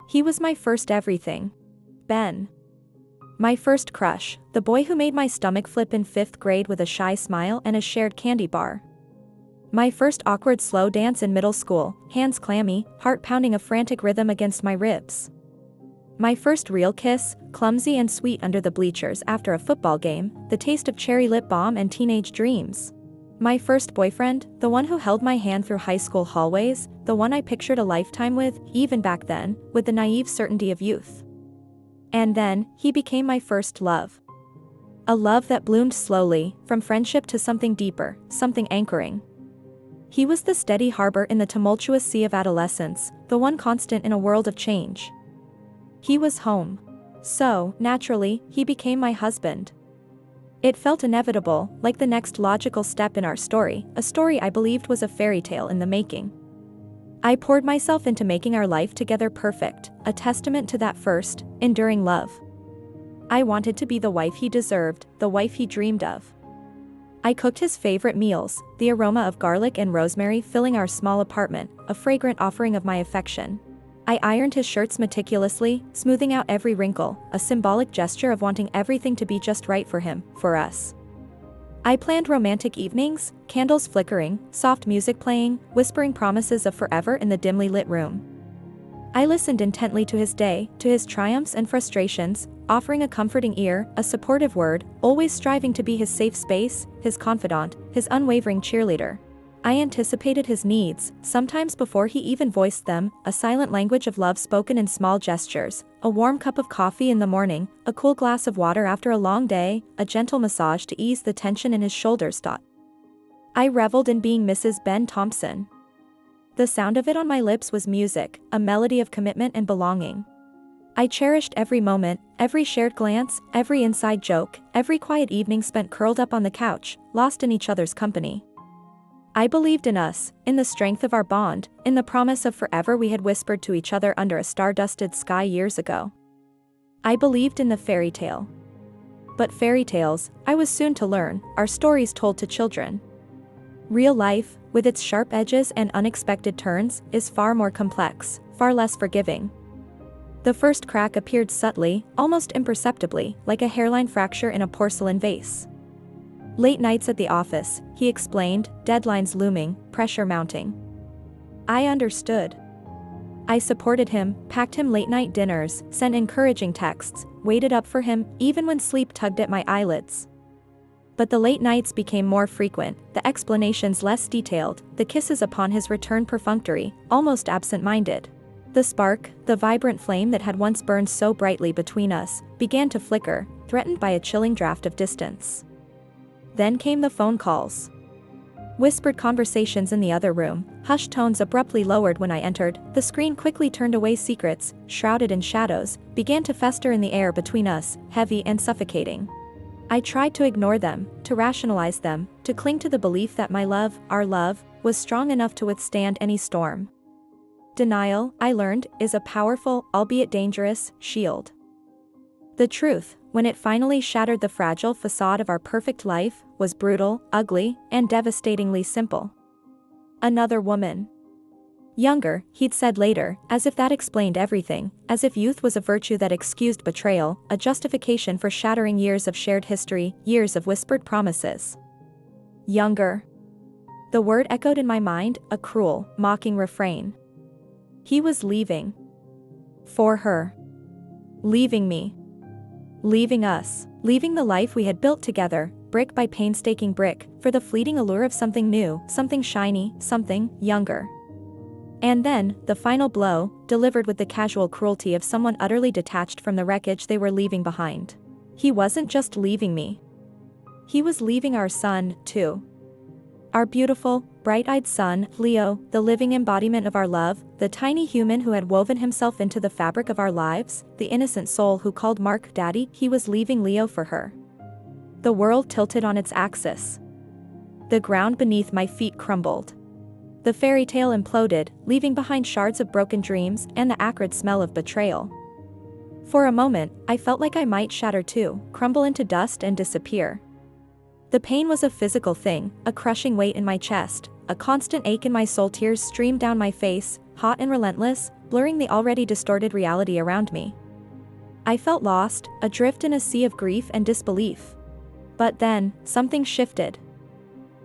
He was my first everything. Ben. My first crush, the boy who made my stomach flip in 5th grade with a shy smile and a shared candy bar. My first awkward slow dance in middle school, hands clammy, heart pounding a frantic rhythm against my ribs. My first real kiss, clumsy and sweet under the bleachers after a football game, the taste of cherry lip balm and teenage dreams. My first boyfriend, the one who held my hand through high school hallways, the one I pictured a lifetime with, even back then, with the naive certainty of youth. And then, he became my first love. A love that bloomed slowly, from friendship to something deeper, something anchoring. He was the steady harbor in the tumultuous sea of adolescence, the one constant in a world of change. He was home. So, naturally, he became my husband. It felt inevitable, like the next logical step in our story, a story I believed was a fairy tale in the making. I poured myself into making our life together perfect, a testament to that first, enduring love. I wanted to be the wife he deserved, the wife he dreamed of. I cooked his favorite meals, the aroma of garlic and rosemary filling our small apartment, a fragrant offering of my affection. I ironed his shirts meticulously, smoothing out every wrinkle, a symbolic gesture of wanting everything to be just right for him, for us. I planned romantic evenings, candles flickering, soft music playing, whispering promises of forever in the dimly lit room. I listened intently to his day, to his triumphs and frustrations, offering a comforting ear, a supportive word, always striving to be his safe space, his confidant, his unwavering cheerleader. I anticipated his needs, sometimes before he even voiced them, a silent language of love spoken in small gestures, a warm cup of coffee in the morning, a cool glass of water after a long day, a gentle massage to ease the tension in his shoulders. I reveled in being Mrs. Ben Thompson. The sound of it on my lips was music, a melody of commitment and belonging. I cherished every moment, every shared glance, every inside joke, every quiet evening spent curled up on the couch, lost in each other's company. I believed in us, in the strength of our bond, in the promise of forever we had whispered to each other under a star-dusted sky years ago. I believed in the fairy tale. But fairy tales, I was soon to learn, are stories told to children. Real life, with its sharp edges and unexpected turns, is far more complex, far less forgiving. The first crack appeared subtly, almost imperceptibly, like a hairline fracture in a porcelain vase. Late nights at the office, he explained, deadlines looming, pressure mounting. I understood. I supported him, packed him late-night dinners, sent encouraging texts, waited up for him, even when sleep tugged at my eyelids. But the late nights became more frequent, the explanations less detailed, the kisses upon his return perfunctory, almost absent-minded. The spark, the vibrant flame that had once burned so brightly between us, began to flicker, threatened by a chilling draft of distance. Then came the phone calls. Whispered conversations in the other room, hushed tones abruptly lowered when I entered, the screen quickly turned away secrets, shrouded in shadows, began to fester in the air between us, heavy and suffocating. I tried to ignore them, to rationalize them, to cling to the belief that my love, our love, was strong enough to withstand any storm. Denial, I learned, is a powerful, albeit dangerous, shield. The truth, when it finally shattered the fragile facade of our perfect life, was brutal, ugly, and devastatingly simple. Another woman. Younger, he'd said later, as if that explained everything, as if youth was a virtue that excused betrayal, a justification for shattering years of shared history, years of whispered promises. Younger. The word echoed in my mind, a cruel, mocking refrain. He was leaving. For her. Leaving me. Leaving us. Leaving the life we had built together, brick by painstaking brick, for the fleeting allure of something new, something shiny, something younger. And then, the final blow, delivered with the casual cruelty of someone utterly detached from the wreckage they were leaving behind. He wasn't just leaving me. He was leaving our son, too. Our beautiful, bright-eyed son, Leo, the living embodiment of our love, the tiny human who had woven himself into the fabric of our lives, the innocent soul who called Mark daddy, he was leaving Leo for her. The world tilted on its axis. The ground beneath my feet crumbled. The fairy tale imploded, leaving behind shards of broken dreams and the acrid smell of betrayal. For a moment, I felt like I might shatter too, crumble into dust and disappear. The pain was a physical thing, a crushing weight in my chest, a constant ache in my soul. Tears streamed down my face, hot and relentless, blurring the already distorted reality around me. I felt lost, adrift in a sea of grief and disbelief. But then, something shifted.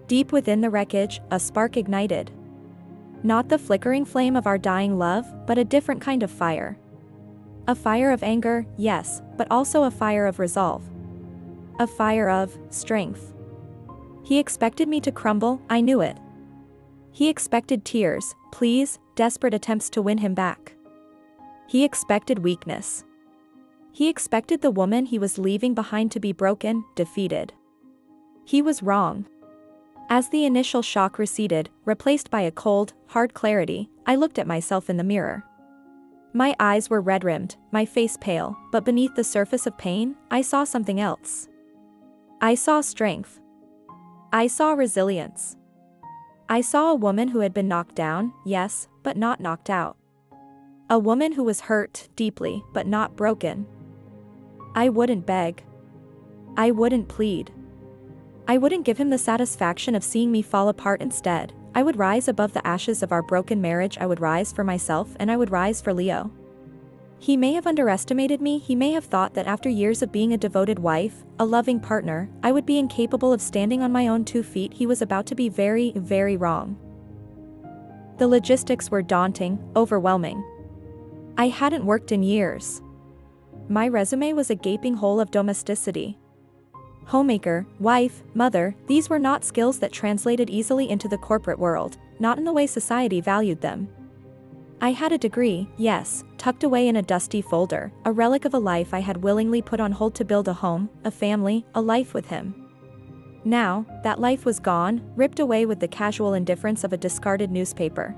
Deep within the wreckage, a spark ignited. Not the flickering flame of our dying love, but a different kind of fire. A fire of anger, yes, but also a fire of resolve. A fire of strength. He expected me to crumble, I knew it. He expected tears, pleas, desperate attempts to win him back. He expected weakness. He expected the woman he was leaving behind to be broken, defeated. He was wrong. As the initial shock receded, replaced by a cold, hard clarity, I looked at myself in the mirror. My eyes were red-rimmed, my face pale, but beneath the surface of pain, I saw something else. I saw strength. I saw resilience. I saw a woman who had been knocked down, yes, but not knocked out. A woman who was hurt, deeply, but not broken. I wouldn't beg. I wouldn't plead. I wouldn't give him the satisfaction of seeing me fall apart. Instead, I would rise above the ashes of our broken marriage. I would rise for myself, and I would rise for Leo. He may have underestimated me. He may have thought that after years of being a devoted wife, a loving partner, I would be incapable of standing on my own 2 feet. He was about to be very, very wrong. The logistics were daunting, overwhelming. I hadn't worked in years. My resume was a gaping hole of domesticity. Homemaker, wife, mother, these were not skills that translated easily into the corporate world, not in the way society valued them. I had a degree, yes, tucked away in a dusty folder, a relic of a life I had willingly put on hold to build a home, a family, a life with him. Now, that life was gone, ripped away with the casual indifference of a discarded newspaper.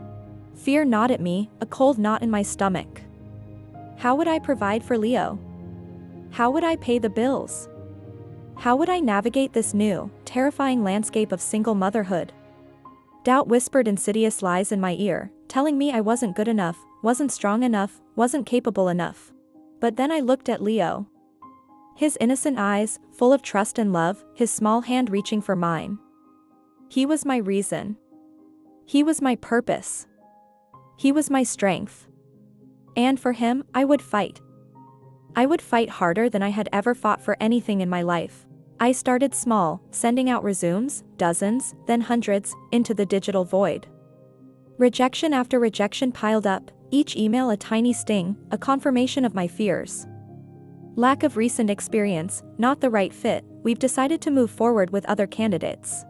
Fear gnawed at me, a cold knot in my stomach. How would I provide for Leo? How would I pay the bills? How would I navigate this new, terrifying landscape of single motherhood? Doubt whispered insidious lies in my ear, telling me I wasn't good enough, wasn't strong enough, wasn't capable enough. But then I looked at Leo. His innocent eyes, full of trust and love, his small hand reaching for mine. He was my reason. He was my purpose. He was my strength. And for him, I would fight. I would fight harder than I had ever fought for anything in my life. I started small, sending out resumes, dozens, then hundreds, into the digital void. Rejection after rejection piled up, each email a tiny sting, a confirmation of my fears. Lack of recent experience, not the right fit, we've decided to move forward with other candidates.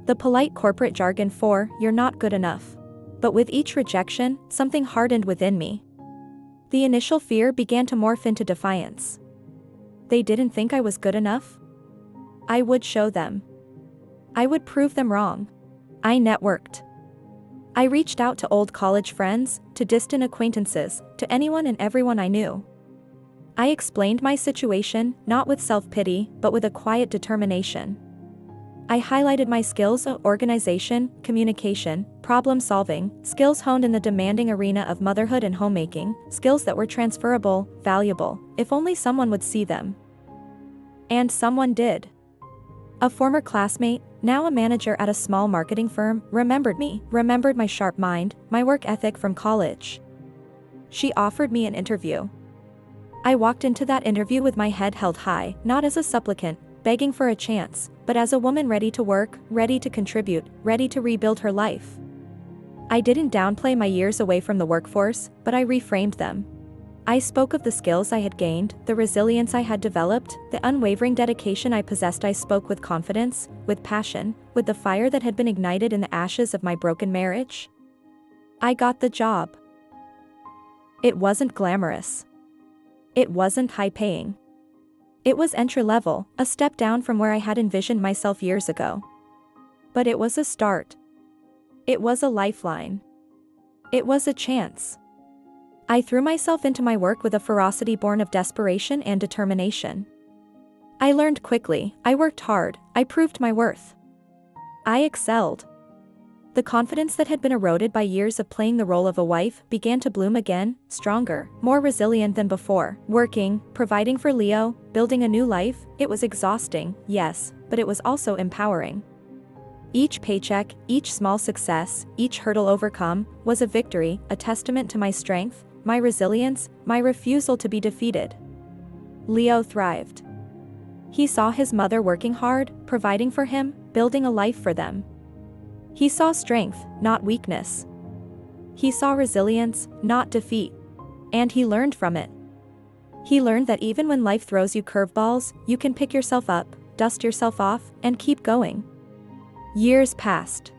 The polite corporate jargon for, you're not good enough. But with each rejection, something hardened within me. The initial fear began to morph into defiance. They didn't think I was good enough? I would show them. I would prove them wrong. I networked. I reached out to old college friends, to distant acquaintances, to anyone and everyone I knew. I explained my situation, not with self-pity, but with a quiet determination. I highlighted my skills of organization, communication, problem-solving, skills honed in the demanding arena of motherhood and homemaking, skills that were transferable, valuable, if only someone would see them. And someone did. A former classmate, now a manager at a small marketing firm, remembered me, remembered my sharp mind, my work ethic from college. She offered me an interview. I walked into that interview with my head held high, not as a supplicant, begging for a chance, but as a woman ready to work, ready to contribute, ready to rebuild her life. I didn't downplay my years away from the workforce, but I reframed them. I spoke of the skills I had gained, the resilience I had developed, the unwavering dedication I possessed. I spoke with confidence, with passion, with the fire that had been ignited in the ashes of my broken marriage. I got the job. It wasn't glamorous. It wasn't high-paying. It was entry-level, a step down from where I had envisioned myself years ago. But it was a start. It was a lifeline. It was a chance. I threw myself into my work with a ferocity born of desperation and determination. I learned quickly, I worked hard, I proved my worth. I excelled. The confidence that had been eroded by years of playing the role of a wife began to bloom again, stronger, more resilient than before. Working, providing for Leo, building a new life, it was exhausting, yes, but it was also empowering. Each paycheck, each small success, each hurdle overcome, was a victory, a testament to my strength, my resilience, my refusal to be defeated. Leo thrived. He saw his mother working hard, providing for him, building a life for them. He saw strength, not weakness. He saw resilience, not defeat. And he learned from it. He learned that even when life throws you curveballs, you can pick yourself up, dust yourself off, and keep going. Years passed.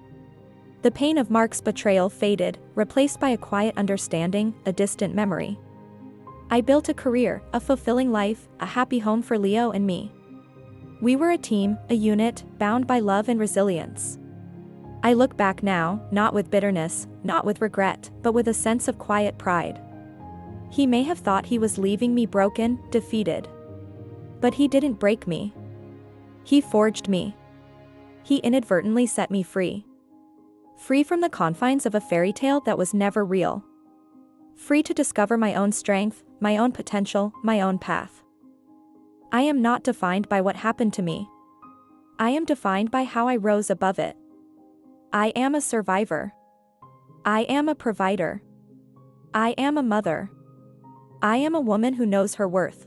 The pain of Mark's betrayal faded, replaced by a quiet understanding, a distant memory. I built a career, a fulfilling life, a happy home for Leo and me. We were a team, a unit, bound by love and resilience. I look back now, not with bitterness, not with regret, but with a sense of quiet pride. He may have thought he was leaving me broken, defeated. But he didn't break me. He forged me. He inadvertently set me free. Free from the confines of a fairy tale that was never real. Free to discover my own strength, my own potential, my own path. I am not defined by what happened to me. I am defined by how I rose above it. I am a survivor. I am a provider. I am a mother. I am a woman who knows her worth.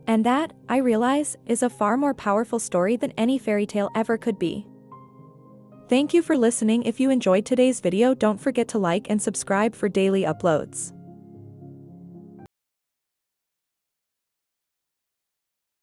And that, I realize, is a far more powerful story than any fairy tale ever could be. Thank you for listening. If you enjoyed today's video, don't forget to like and subscribe for daily uploads.